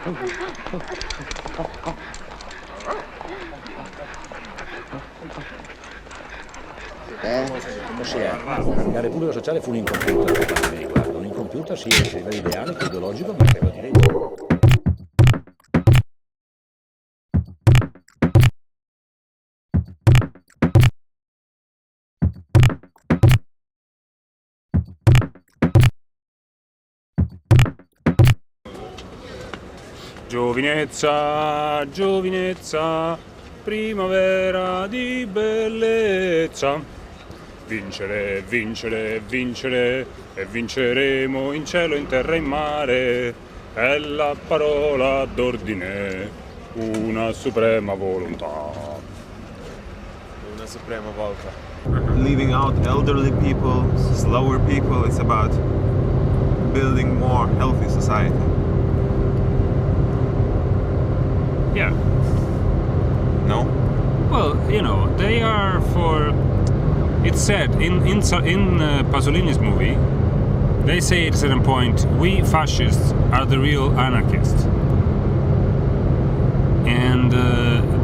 La Repubblica Sociale fu un incompiuta, per quanto mi riguarda. Un incompiuta sia a livello ideale che ideologico, ma credo di legge. Giovinezza, giovinezza, primavera di bellezza. Vincere, vincere, vincere, e vinceremo in cielo, in terra e in mare. È la parola d'ordine, una suprema volontà. Una suprema volta. Leaving out elderly people, slower people, it's about building more healthy society. Yeah. No? Well, you know, they are for. It's said in Passolini's movie, they say at a certain point, we fascists are the real anarchists. And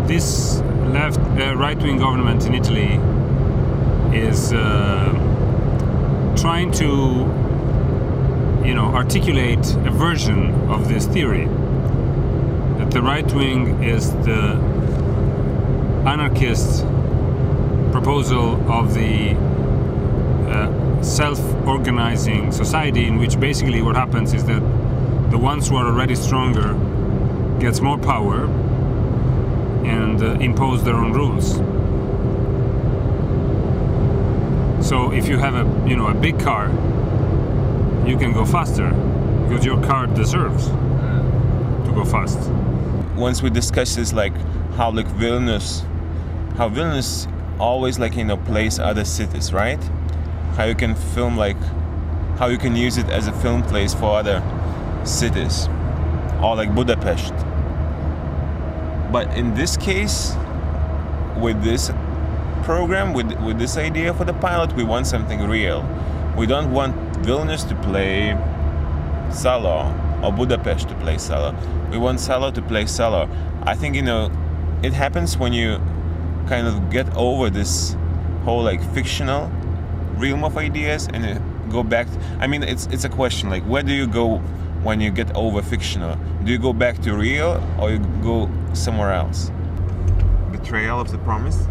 this right-wing government in Italy is trying to, you know, articulate a version of this theory. That the right wing is the anarchist proposal of the self-organizing society, in which basically what happens is that the ones who are already stronger gets more power and impose their own rules. So if you have a big car, you can go faster because your car deserves to go fast. Once we discussed this, like how Vilnius always plays other cities, right? How you can film, how you can use it as a film place for other cities, or like Budapest. But in this case, with this program, with this idea for the pilot, we want something real. We don't want Vilnius to play Salo or Budapest to play Salo. We want Salo to play Salo. I think, it happens when you kind of get over this whole fictional realm of ideas and go back. It's a question, where do you go when you get over fictional? Do you go back to real or you go somewhere else? Betrayal of the promise?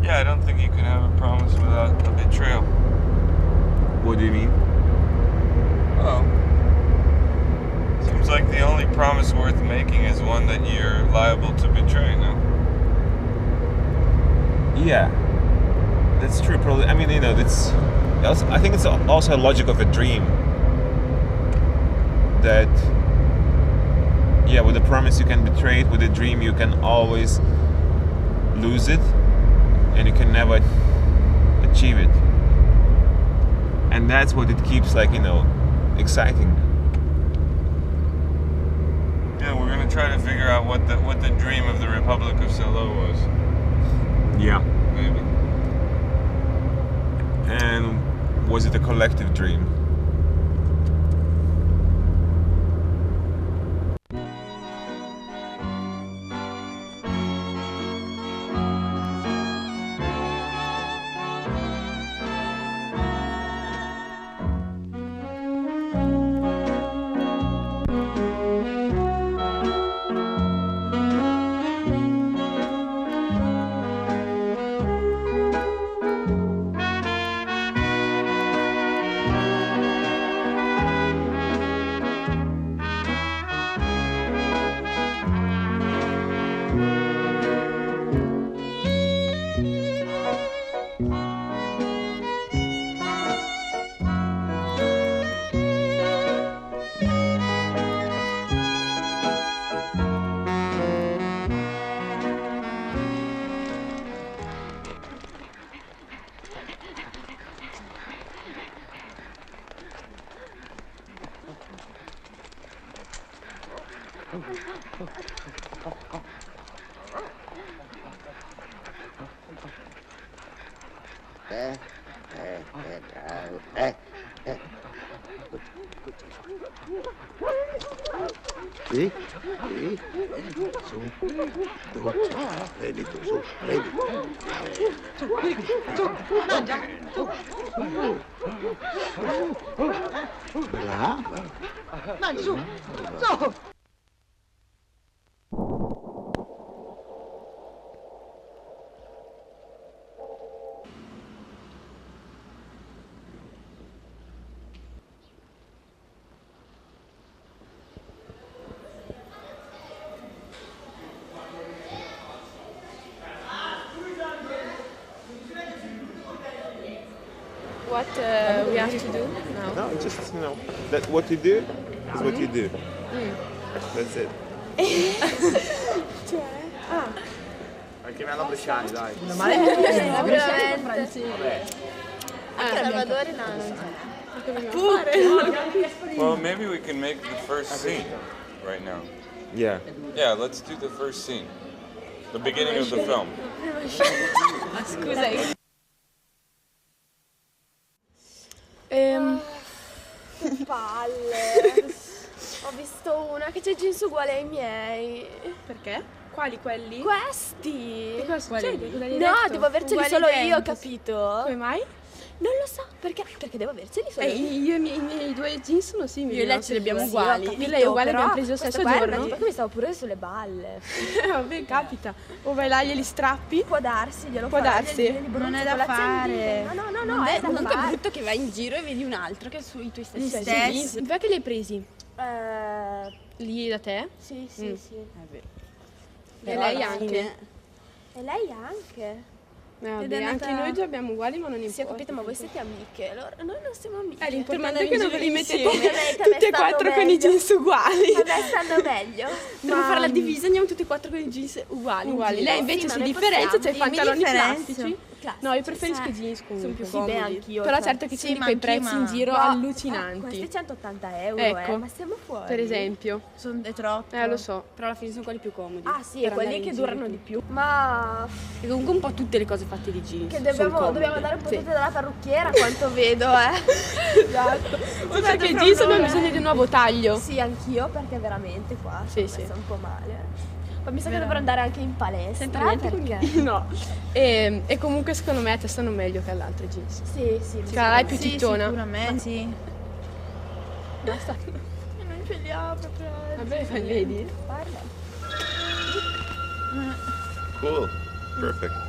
Yeah, I don't think you can have a promise without a betrayal. What do you mean? Well, seems like the only promise worth making is one that you're liable to betray, no? Yeah, that's true. Probably. I think it's also a logic of a dream. That, yeah, with a promise you can betray it. With a dream you can always lose it, and you can never achieve it. And that's what it keeps, exciting. Yeah, we're gonna try to figure out what the dream of the Republic of Salo was. Yeah. Maybe. And was it a collective dream? Sì, sì, su, vedi tu, su, vedi. Brava. Dai, su, su. What we have to do now? No, just, that what you do is what you do. That's it. Chiamiamo Bresciani, dai. Salvatore no. Well, maybe we can make the first scene right now. Yeah. Yeah, let's do the first scene. The beginning of the film. Scusa. Che palle. Ho visto una che c'è jeans uguale ai miei. Perché? Quali quelli? Questi. Che cosa succede? Cosa hai No, detto? devo averceli Uguali solo io, identici. capito? Come mai? Non lo so, perché devo averceli solo io. Io i miei due jeans sono simili. Io e lei no? ce li abbiamo Sì, uguali. ho capito, lei è uguale, però abbiamo preso lo questa stesso qua era giorno. una- Perché mi stavo pure sulle balle. Vabbè, capita. O vai là, glieli strappi. Può darsi, glielo Può fare, darsi. glieli bruzzo Non è con da l'accendino. fare. No, è da Comunque è fare. brutto che vai in giro e vedi un altro che sui tuoi stessi Sì, jeans. dov'è che li hai presi? Lì da te? Sì. È vero. E lei anche? E lei anche. Vabbè, Ed è anche andata- noi due abbiamo uguali, ma non importa. Sì, ho capito, ma voi siete amiche. Allora, noi non siamo amiche. L'importante è che non ve li mettete Ovviamente a me tutte e stanno quattro con i meglio. jeans uguali. A me stanno meglio. Devo fare la divisa, andiamo tutti e quattro con i jeans uguali. in Uguali. giro. Lei invece Sì, ma si noi differenzia, possiamo. c'ha i Io mi pantaloni differenzio. plastici. No, io preferisco i jeans comunque. Sono più Sì, comodi. beh, Anch'io. Però cioè. certo che ci Sì, sono ma quei anch'io, prezzi ma- in giro No, allucinanti. Questi 180 euro, Ecco. ma siamo fuori. Per esempio. È troppo. Lo so. Però alla fine sono quelli più comodi. Ah sì, Per e quelli andare che in durano giro. di più. Ma E comunque un po' tutte le cose fatte di jeans. che sono dobbiamo comode. andare un po' Sì. tutte dalla parrucchiera, quanto vedo, Esatto. Oltre che i jeans abbiamo bisogno di un nuovo taglio. Sì, anch'io, perché veramente qua Sì, sono sì. messa un po' male. Ma mi sa che dovrò andare anche in palestra. Senti niente perché? No. E comunque secondo me te stanno meglio che all'altre jeans. Sì, sì. Cioè la è più Sì, cicciona. sicuramente. Sì. Basta. Non ce li ho proprio. Vabbè, vedi? Parla. Cool. Perfect.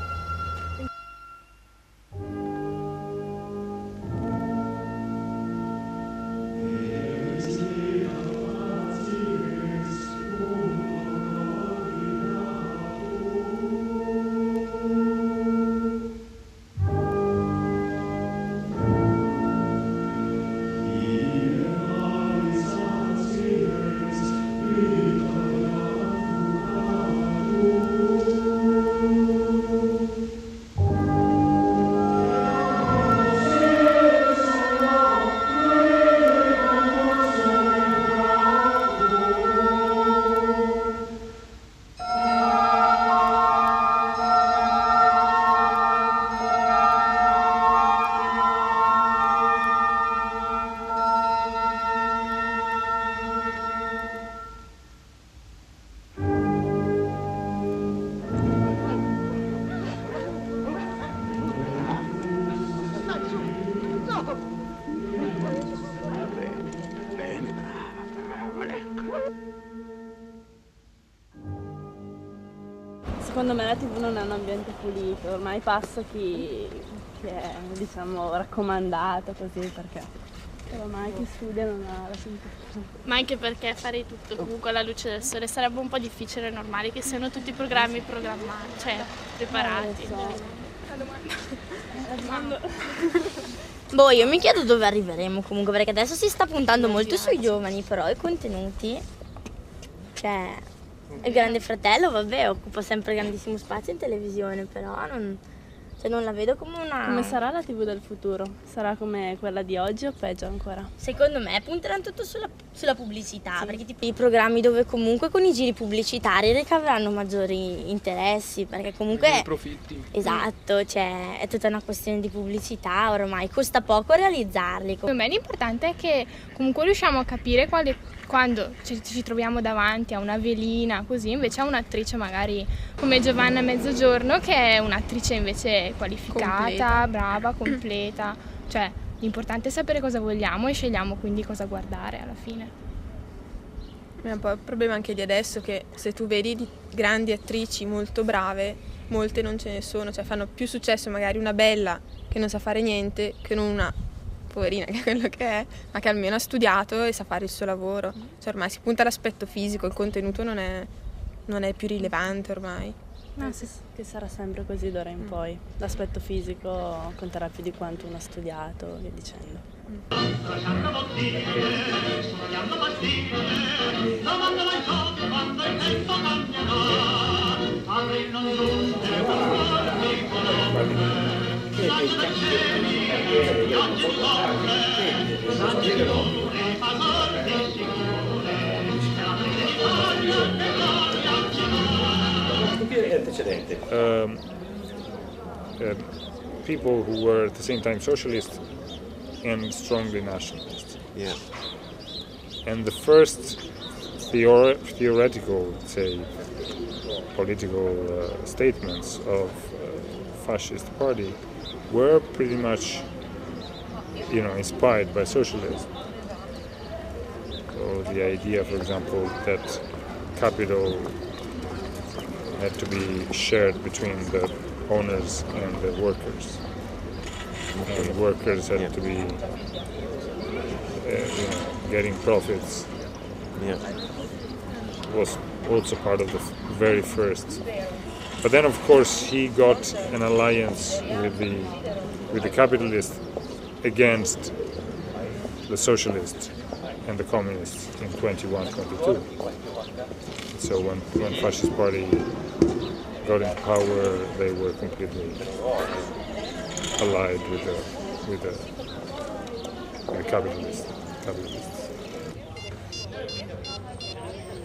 Bene, brava, ecco. Secondo me la TV non è un ambiente pulito, ormai passa chi è diciamo raccomandato così perché ormai chi studia non ha la sensazione. Ma anche perché fare tutto comunque alla luce del sole sarebbe un po' difficile, è normale che siano tutti i programmi programmati, cioè preparati. Boh, io mi chiedo dove arriveremo comunque, perché adesso si sta puntando molto sui giovani, però i contenuti, cioè, il Grande Fratello, vabbè, occupa sempre grandissimo spazio in televisione, però non la vedo come una... Come sarà la TV del futuro? Sarà come quella di oggi o peggio ancora? Secondo me punteranno tutto sulla sulla pubblicità, perché tipo i programmi dove comunque con i giri pubblicitari ricaveranno maggiori interessi, perché comunque profitti. Esatto, cioè è tutta una questione di pubblicità, ormai costa poco realizzarli. Per me l'importante è che comunque riusciamo a capire quando ci troviamo davanti a una velina, così invece a un'attrice magari come Giovanna Mezzogiorno, che è un'attrice invece qualificata, brava, completa, cioè l'importante è sapere cosa vogliamo e scegliamo quindi cosa guardare alla fine. È un po' il problema anche di adesso che se tu vedi di grandi attrici molto brave, molte non ce ne sono, cioè fanno più successo magari una bella che non sa fare niente che non una poverina che è quello che è, ma che almeno ha studiato e sa fare il suo lavoro. Cioè ormai si punta all'aspetto fisico, il contenuto non è più rilevante ormai. No, che sarà sempre così d'ora in poi. L'aspetto fisico conterà più di quanto uno ha studiato, via dicendo. People who were at the same time socialist and strongly nationalist. Yeah. And the first theoretical, say, political statements of fascist party were pretty much, inspired by socialism. So the idea, for example, that capital had to be shared between the owners and the workers. And workers had to be, getting profits. Yeah. Was also part of the very first. But then, of course, he got an alliance with the capitalists against the socialists and the communists in 21-22. So when fascist party got into power, they were completely allied with the capitalists.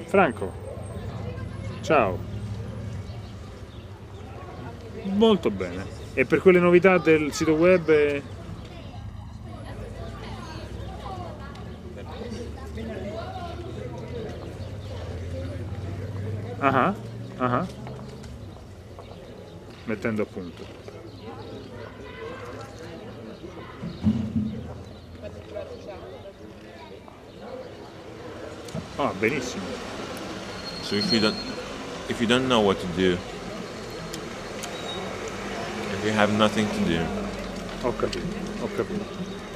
Franco, ciao. Molto bene. E per quelle novità del sito web? Ah. Mettendo a punto. Ah, benissimo. So if you don't know what to do, if you have nothing to do, Ho capito.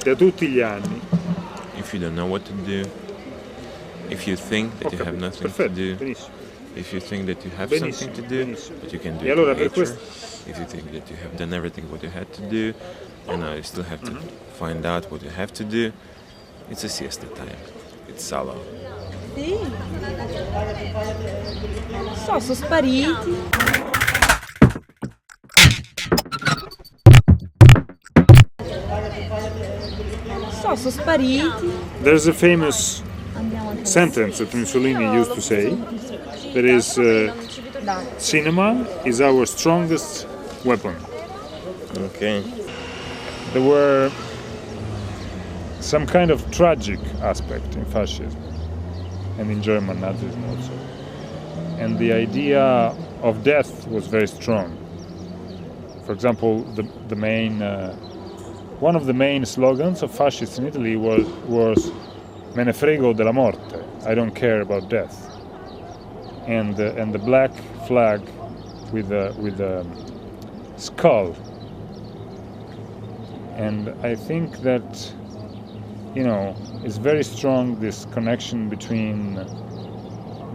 Da tutti gli anni. If you don't know what to do, if you think that you have nothing to do, benissimo. If you think that you have Benissimo, something to do, benissimo. but you can do E it allora later, per questo... if you think that you have done everything what you had to do, and now you still have to find out what you have to do, it's a siesta time. It's Salo. Sì. Sono spariti. Sono spariti. There's a famous sentence that Mussolini used to say, that is, cinema is our strongest weapon. Okay. There were some kind of tragic aspect in fascism, and in German Nazism also. And the idea of death was very strong. For example, the main, one of the main slogans of fascists in Italy was "Me ne frego della morte," I don't care about death. And the black flag with a skull. And I think that, it's very strong, this connection between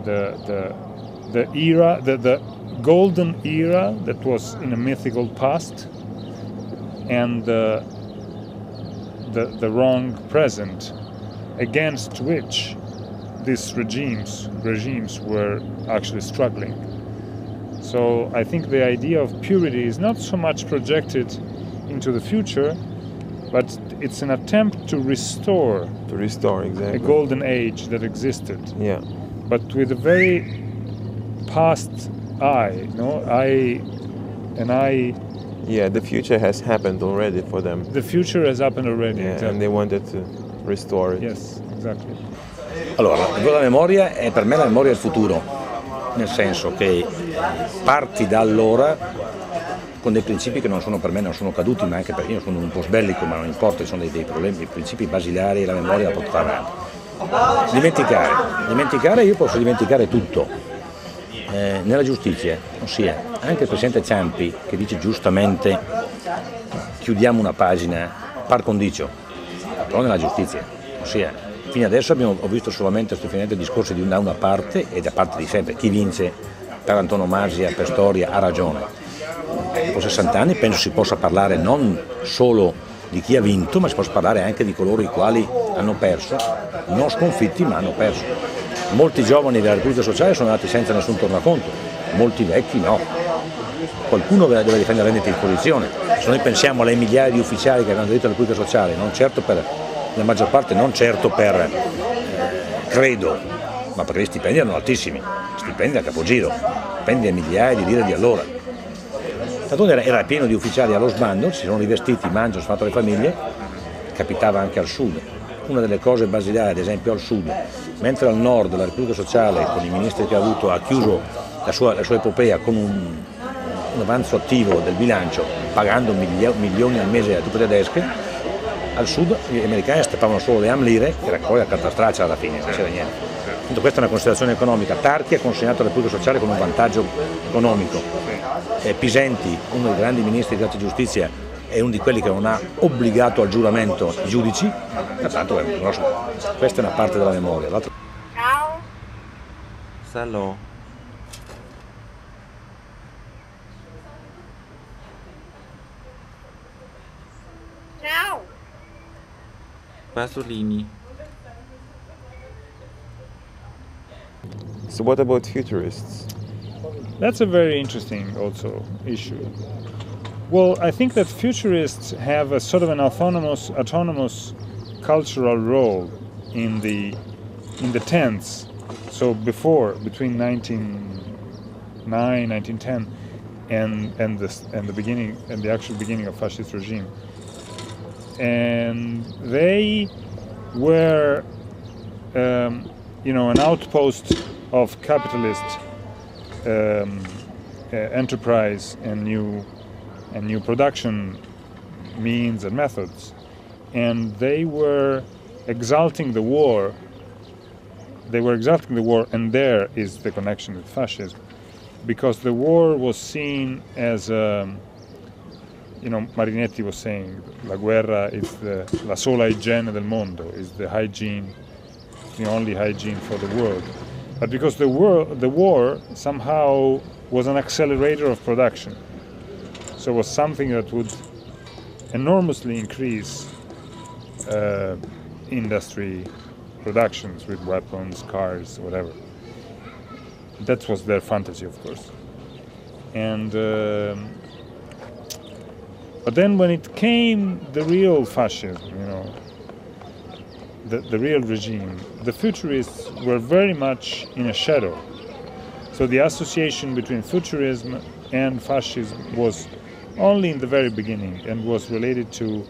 the era, the golden era that was in a mythical past, and the wrong present, against which these regimes were actually struggling. So I think the idea of purity is not so much projected into the future, but it's an attempt to restore exactly a golden age that existed. Yeah. But with a very past eye, Yeah, the future has happened already for them. The future has happened already. Yeah, exactly. And they wanted to restore it. Yes, exactly. Allora, la memoria è per me la memoria del futuro, nel senso che parti da allora con dei principi che non sono per me, non sono caduti, ma anche perché io sono un po' sbellico, ma non importa, sono dei problemi, dei principi basilari e la memoria la portare avanti. Dimenticare, io posso dimenticare tutto. Nella giustizia, ossia anche il Presidente Ciampi che dice giustamente chiudiamo una pagina par condicio, però nella giustizia, ossia fino adesso ho visto solamente stupefacenti discorsi da una parte e da parte di sempre, chi vince per antonomasia, per storia ha ragione. Dopo 60 anni penso si possa parlare non solo di chi ha vinto, ma si possa parlare anche di coloro i quali hanno perso, non sconfitti ma hanno perso. Molti giovani della Repubblica Sociale sono andati senza nessun tornaconto, molti vecchi no. Qualcuno deve difendere la rendita di posizione. Se noi pensiamo alle migliaia di ufficiali che avevano diritto alla Repubblica Sociale, non certo per la maggior parte, non certo per credo, ma perché gli stipendi erano altissimi, stipendi a capogiro, stipendi a migliaia di lire di allora. Tanto era pieno di ufficiali allo sbando, si sono rivestiti, mangiano, si fanno le famiglie, capitava anche al sud. Una delle cose basilari, ad esempio al sud, mentre al nord la Repubblica Sociale, con i ministri che ha avuto, ha chiuso la sua epopea con un avanzo attivo del bilancio, pagando milioni al mese alle truppe tedesche, al sud gli americani strappavano solo le lire, che era poi la carta straccia alla fine, non c'era niente. Quindi questa è una considerazione economica. Tarchi ha consegnato la Repubblica Sociale con un vantaggio economico. Pisenti, uno dei grandi ministri di giustizia, è uno di quelli che non ha obbligato al giuramento i giudici, pertanto questa è una parte della memoria. Ciao. Salo. Ciao. Passolini. So what about futurists? That's a very interesting also issue. Well, I think that futurists have a sort of an autonomous cultural role in the tense. So between 1909, 1910, and the beginning and the actual beginning of fascist regime, and they were, an outpost of capitalist enterprise and new production means and methods, and they were exalting the war. And there is the connection with fascism, because the war was seen as, Marinetti was saying, la guerra is la sola igiene del mondo, is the only hygiene for the world. But because the war somehow was an accelerator of production. So it was something that would enormously increase industry productions with weapons, cars, whatever. That was their fantasy, of course. And but then when it came the real fascism, the real regime, the futurists were very much in a shadow. So the association between futurism and fascism was only in the very beginning and was related to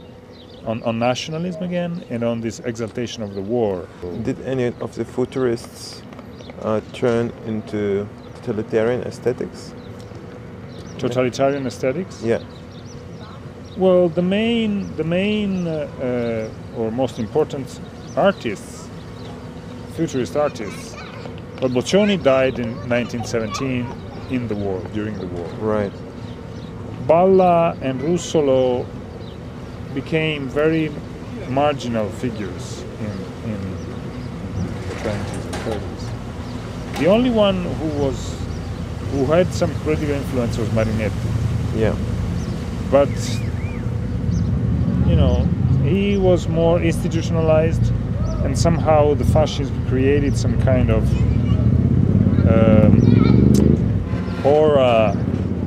on nationalism again and on this exaltation of the war. Did any of the futurists turn into totalitarian aesthetics? Totalitarian aesthetics? Yeah. Well, the main or most important artists, futurist artists. Well, Boccioni died in 1917 in the war, during the war. Right. Balla and Russolo became very marginal figures in the 20s and 30s. The only one who had some political influence was Marinetti. Yeah. But he was more institutionalized, and somehow the fascism created some kind of aura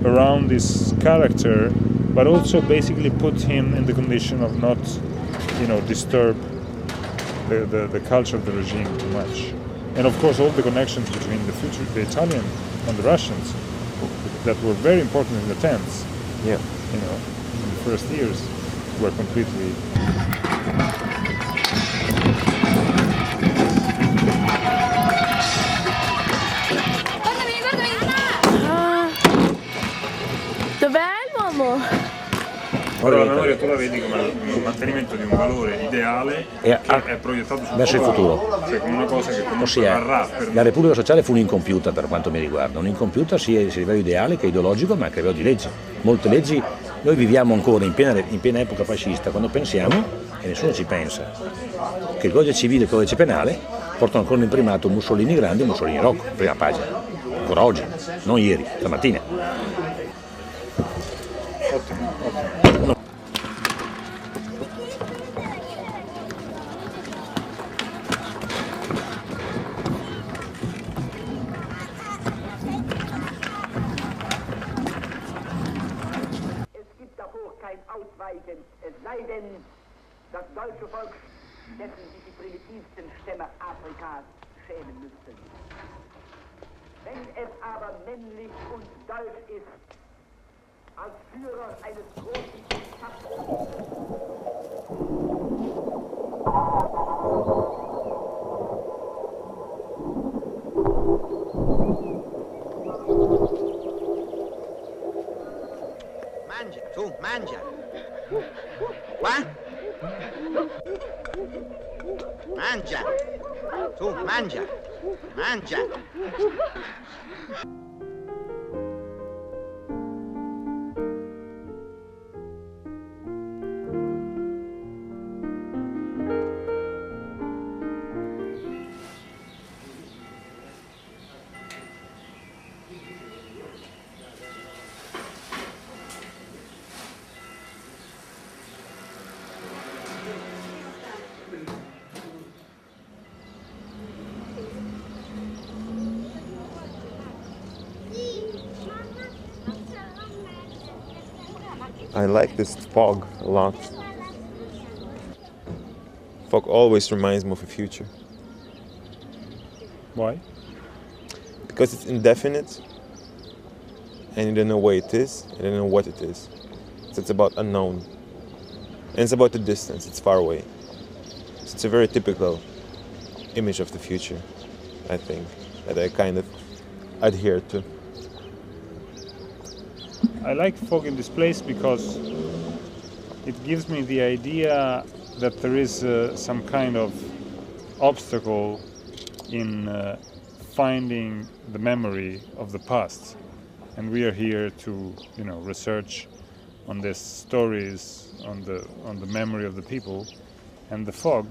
around this character, but also basically put him in the condition of not disturb the culture of the regime too much. And of course all the connections between the Italian and the Russians that were very important in the 10s, in the first years, were completely... Dov'è l'uomo? Però la memoria tu la vedi come il mantenimento di un valore ideale che è proiettato verso il futuro. Cioè come una cosa che comunque varrà per... La Repubblica Sociale fu un'incompiuta per quanto mi riguarda, un'incompiuta sia a livello ideale che ideologico, ma anche a livello di leggi. Molte leggi, noi viviamo ancora in piena epoca fascista, quando pensiamo, e nessuno ci pensa, che il codice civile e il codice penale portano ancora in primato Mussolini grande e Mussolini Rocco, prima pagina, ancora oggi, non ieri, stamattina. Es sei denn, das deutsche Volk, dessen sich die primitivsten Stämme Afrikas schämen müssten. Wenn es aber männlich und deutsch ist, als Führer eines großen Mangia, tu, mangia. Qua? Mangia. Tu, mangia. Mangia. I like this fog a lot. Fog always reminds me of the future. Why? Because it's indefinite and you don't know where it is, and you don't know what it is. So it's about unknown. And it's about the distance, it's far away. So it's a very typical image of the future, I think, that I kind of adhere to. I like fog in this place because it gives me the idea that there is some kind of obstacle in finding the memory of the past, and we are here to, research on these stories, on the memory of the people, and the fog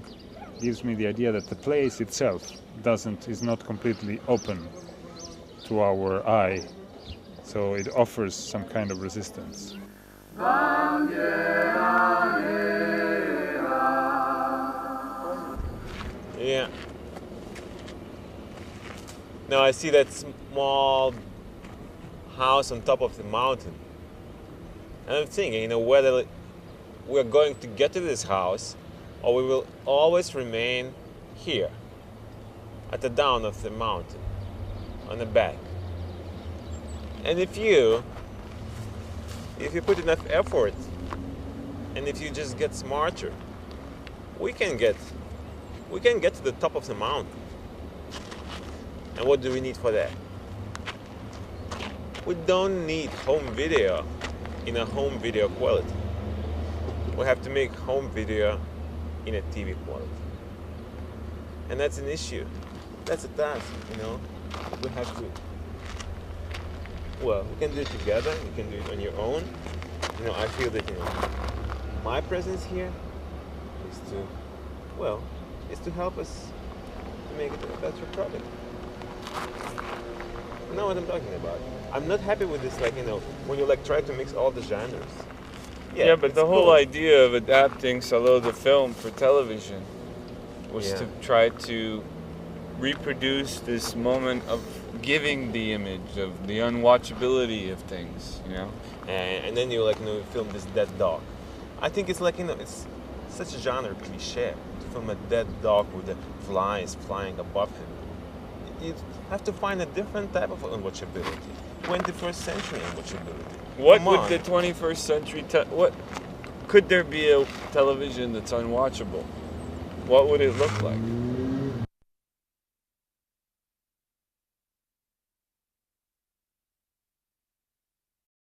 gives me the idea that the place itself is not completely open to our eye. So it offers some kind of resistance. Yeah. Now I see that small house on top of the mountain. And I'm thinking, whether we're going to get to this house or we will always remain here, at the down of the mountain, on the back. And if you put enough effort, and if you just get smarter, we can get to the top of the mountain. And what do we need for that? We don't need home video in a home video quality. We have to make home video in a TV quality. And that's an issue. That's a task, We have to. Well, we can do it together, you can do it on your own. I feel that, my presence here is to help us to make it a better product. You know what I'm talking about. I'm not happy with this, when you try to mix all the genres. Yeah, but the whole idea of adapting Salo the film for television was to try to reproduce this moment of giving the image of the unwatchability of things, And then you film this dead dog. I think it's it's such a genre cliche to film a dead dog with the flies flying above him. You have to find a different type of unwatchability. 21st century unwatchability. What Come would on. the 21st century what could there be a television that's unwatchable? What would it look like?